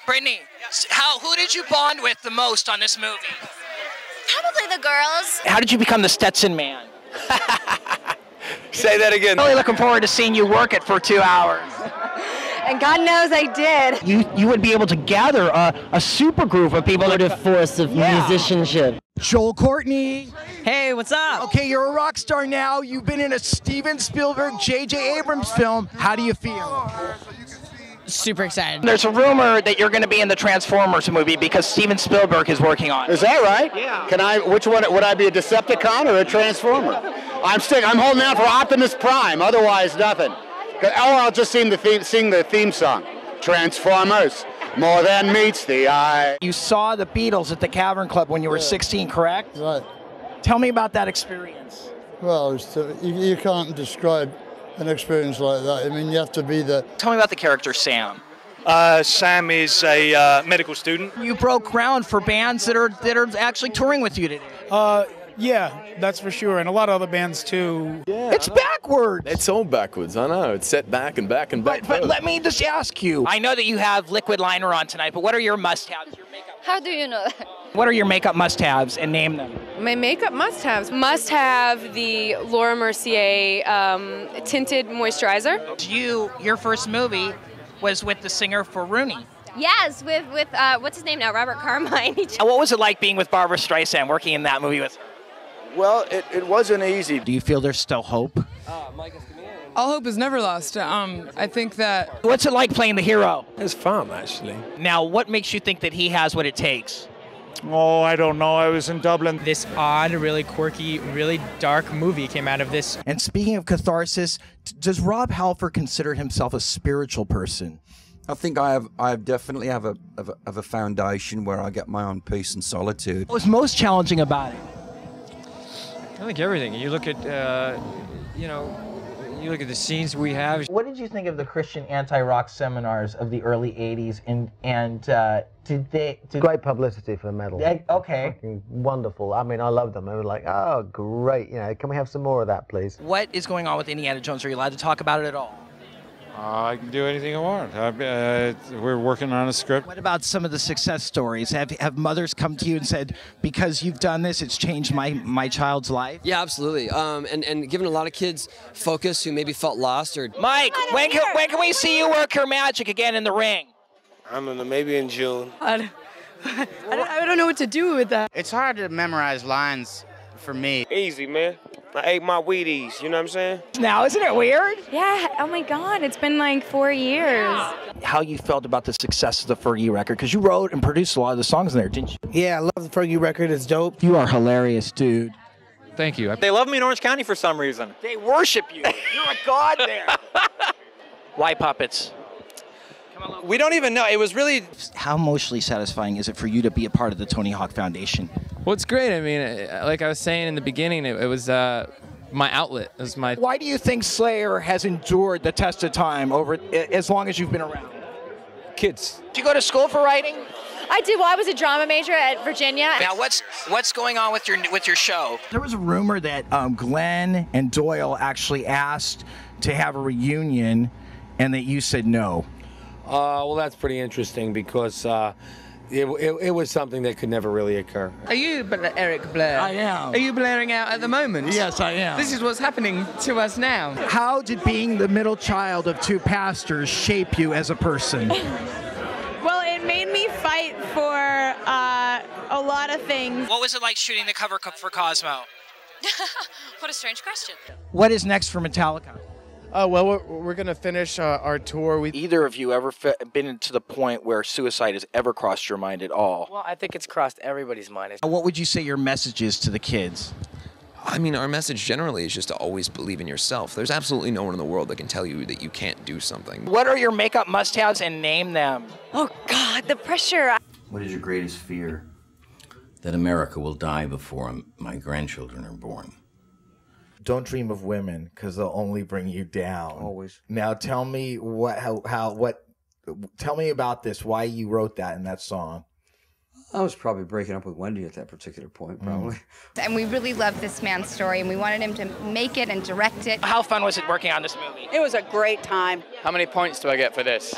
Brittany, who did you bond with the most on this movie? Probably the girls. How did you become the Stetson man? Say that again. Really looking forward to seeing you work it for 2 hours. And God knows I did. You would be able to gather a super group of people. What a force of musicianship. Joel Courtney. Hey, what's up? Okay, you're a rock star now. You've been in a Steven Spielberg, J.J. Abrams film. How do you feel? Super excited. There's a rumor that you're going to be in the Transformers movie because Steven Spielberg is working on it. Is that right? Yeah. Which one, would I be a Decepticon or a Transformer? I'm holding out for Optimus Prime, otherwise nothing. Or I'll just sing the theme song. Transformers, more than meets the eye. You saw the Beatles at the Cavern Club when you were 16, correct? Right. Tell me about that experience. Well, you can't describe an experience like that. I mean, you have to be there. Tell me about the character Sam. Sam is a medical student. You broke ground for bands that are actually touring with you today. Yeah, that's for sure, and a lot of other bands too. Yeah, It's backwards. It's all backwards, I know. It's set back and back and back. But let me just ask you. I know that you have liquid liner on tonight, but what are your must-haves? How do you know that? What are your makeup must-haves, and name them? My makeup must-haves. Must have the Laura Mercier tinted moisturizer. Your first movie was with the singer for Rooney. Yes, with what's his name now? Robert Carmine. What was it like being with Barbara Streisand, working in that movie with her? Well, it wasn't easy. Do you feel there's still hope? All hope is never lost. I think that... What's it like playing the hero? It's fun, actually. Now, what makes you think that he has what it takes? Oh, I don't know. I was in Dublin. This odd, really quirky, really dark movie came out of this. And speaking of catharsis, does Rob Halford consider himself a spiritual person? I think I definitely have a foundation where I get my own peace and solitude. What was most challenging about it? I think everything. You look at, you look at the scenes we have. What did you think of the Christian anti-rock seminars of the early 80s, and did they... Great publicity for metal. Okay. Fucking wonderful. I mean, I love them. I was like, oh, great. Can we have some more of that, please? What is going on with Indiana Jones? Are you allowed to talk about it at all? I can do anything I want. We're working on a script. What about some of the success stories? Have mothers come to you and said, because you've done this, it's changed my child's life? Yeah, absolutely. And given a lot of kids focus who maybe felt lost or... Mike, when can we see you work your magic again in the ring? I don't know, maybe in June. I don't know what to do with that. It's hard to memorize lines for me. Easy, man. I ate my Wheaties, you know what I'm saying? Now, isn't it weird? Yeah, oh my God, it's been like 4 years. How you felt about the success of the Fergie record? Because you wrote and produced a lot of the songs in there, didn't you? Yeah, I love the Fergie record. It's dope. You are hilarious, dude. Thank you. They love me in Orange County for some reason. They worship you. You're a god there. Why puppets? We don't even know. It was really... How emotionally satisfying is it for you to be a part of the Tony Hawk Foundation? Well, it's great. I mean, like I was saying in the beginning, it was my outlet. It was my... Why do you think Slayer has endured the test of time over as long as you've been around? Kids. Did you go to school for writing? I did. Well, I was a drama major at Virginia. Now, what's going on with your show? There was a rumor that Glenn and Doyle actually asked to have a reunion, and that you said no. Well, that's pretty interesting because it was something that could never really occur. Are you Eric Blair? I am. Are you blaring out at the moment? Yes, I am. This is what's happening to us now. How did being the middle child of two pastors shape you as a person? Well, it made me fight for a lot of things. What was it like shooting the cover for Cosmo? What a strange question. What is next for Metallica? Well, we're going to finish our tour. Either of you ever been to the point where suicide has ever crossed your mind at all? Well, I think it's crossed everybody's mind. What would you say your message is to the kids? I mean, our message generally is just to always believe in yourself. There's absolutely no one in the world that can tell you that you can't do something. What are your makeup must-haves, and name them? Oh God, the pressure. What is your greatest fear? That America will die before my grandchildren are born. Don't dream of women, because they'll only bring you down. Always. Now tell me tell me about this, why you wrote that in that song. I was probably breaking up with Wendy at that particular point, probably. And we really loved this man's story, and we wanted him to make it and direct it. How fun was it working on this movie? It was a great time. How many points do I get for this?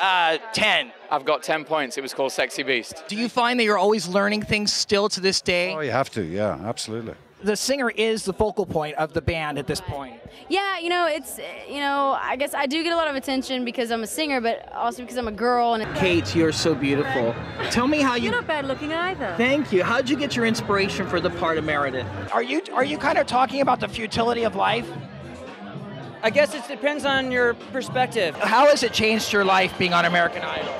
10. I've got 10 points. It was called Sexy Beast. Do you find that you're always learning things still to this day? Oh, you have to, yeah, absolutely. The singer is the focal point of the band at this point. Yeah, I guess I do get a lot of attention because I'm a singer, but also because I'm a girl. And Kate, you're so beautiful. Tell me how you... You're not bad looking either. Thank you. How'd you get your inspiration for the part of Meredith? Are you kind of talking about the futility of life? I guess it depends on your perspective. How has it changed your life being on American Idol?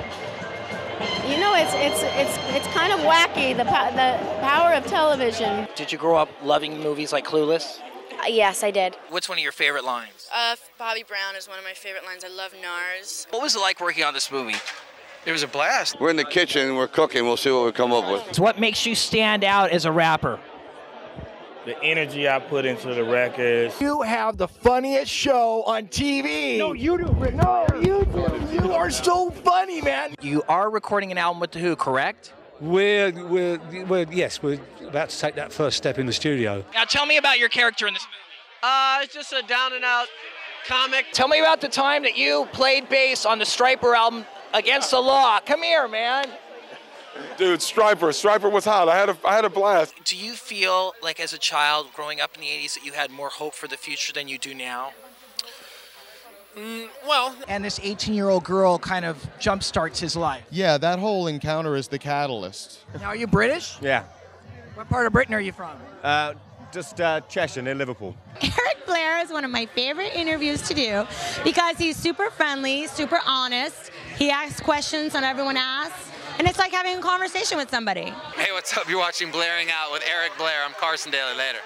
It's kind of wacky, the power of television. Did you grow up loving movies like Clueless? Yes, I did. What's one of your favorite lines? Bobby Brown is one of my favorite lines. I love NARS. What was it like working on this movie? It was a blast. We're in the kitchen, we're cooking, we'll see what we come up with. So what makes you stand out as a rapper? The energy I put into the records. You have the funniest show on TV. No, you do, Rick. No, you do. You are so funny, man. You are recording an album with The Who, correct? We're about to take that first step in the studio. Now tell me about your character in this movie. It's just a down and out comic. Tell me about the time that you played bass on the Stryper album Against the Law. Come here, man. Dude, Stryper was hot. I had a blast. Do you feel like as a child growing up in the 80s that you had more hope for the future than you do now? Well. And this 18-year-old girl kind of jumpstarts his life. Yeah, that whole encounter is the catalyst. Now, are you British? Yeah. What part of Britain are you from? Just Cheshire, near Liverpool. Eric Blair is one of my favorite interviews to do because he's super friendly, super honest. He asks questions and everyone asks. And it's like having a conversation with somebody. Hey, what's up? You're watching Blairing Out with Eric Blair. I'm Carson Daly. Later.